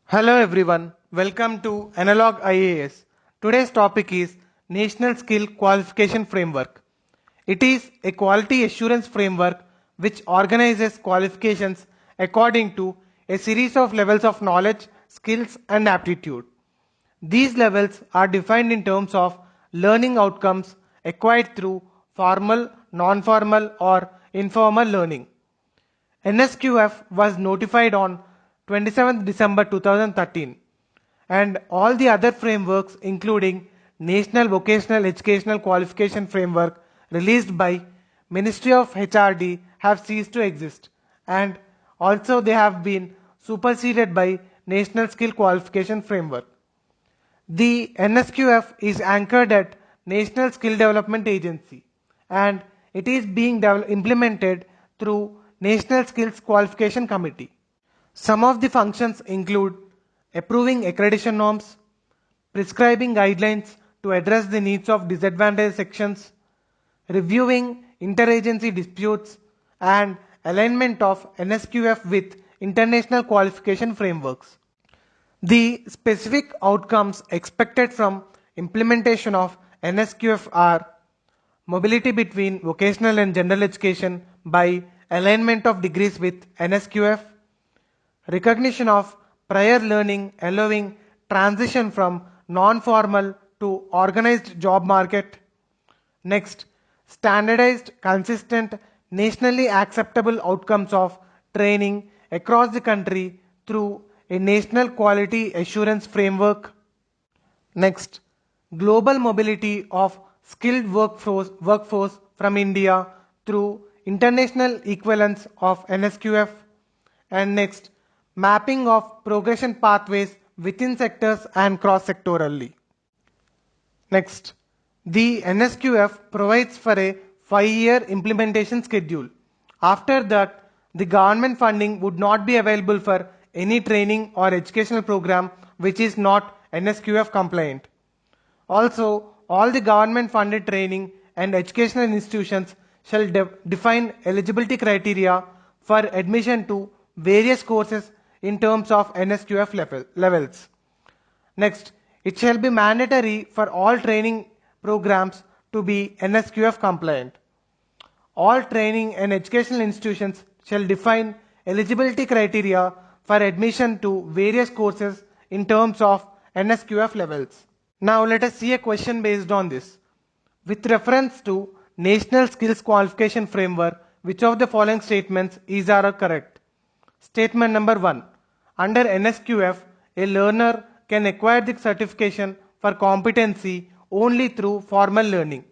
Hello everyone, welcome to Analog IAS. Today's topic is National Skill Qualification Framework. It is a quality assurance framework which organizes qualifications according to a series of levels of knowledge, skills and aptitude. These levels are defined in terms of learning outcomes acquired through formal, non-formal or informal learning. NSQF was notified on 27th December 2013 and all the other frameworks including National Vocational Educational Qualification Framework released by Ministry of HRD have ceased to exist, and also they have been superseded by National Skill Qualification Framework. The NSQF is anchored at National Skill Development Agency and it is being implemented through National Skills Qualification Committee. Some of the functions include approving accreditation norms, prescribing guidelines to address the needs of disadvantaged sections, reviewing interagency disputes, and alignment of NSQF with international qualification frameworks. The specific outcomes expected from implementation of NSQF are mobility between vocational and general education by alignment of degrees with NSQF, recognition of prior learning allowing transition from non-formal to organized job market. Next, standardized, consistent, nationally acceptable outcomes of training across the country through a national quality assurance framework. Next, global mobility of skilled workforce from India through international equivalence of NSQF. And next, mapping of progression pathways within sectors and cross-sectorally. Next, the NSQF provides for a 5-year implementation schedule. After that, the government funding would not be available for any training or educational program which is not NSQF compliant. Also, all the government funded training and educational institutions shall define eligibility criteria for admission to various courses in terms of NSQF levels. Next, it shall be mandatory for all training programs to be NSQF compliant. All training and educational institutions shall define eligibility criteria for admission to various courses in terms of NSQF levels. Now let us see a question based on this. With reference to National Skills Qualification Framework, which of the following statements are correct? Statement number 1. Under NSQF, a learner can acquire the certification for competency only through formal learning.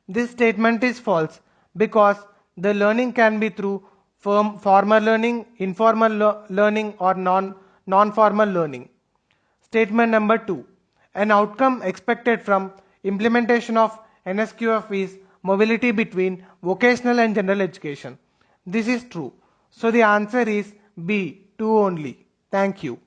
This statement is false because the learning can be through formal learning, informal learning or non-formal learning. Statement number 2. An outcome expected from implementation of NSQF is mobility between vocational and general education. This is true. So the answer is B, 2 only. Thank you.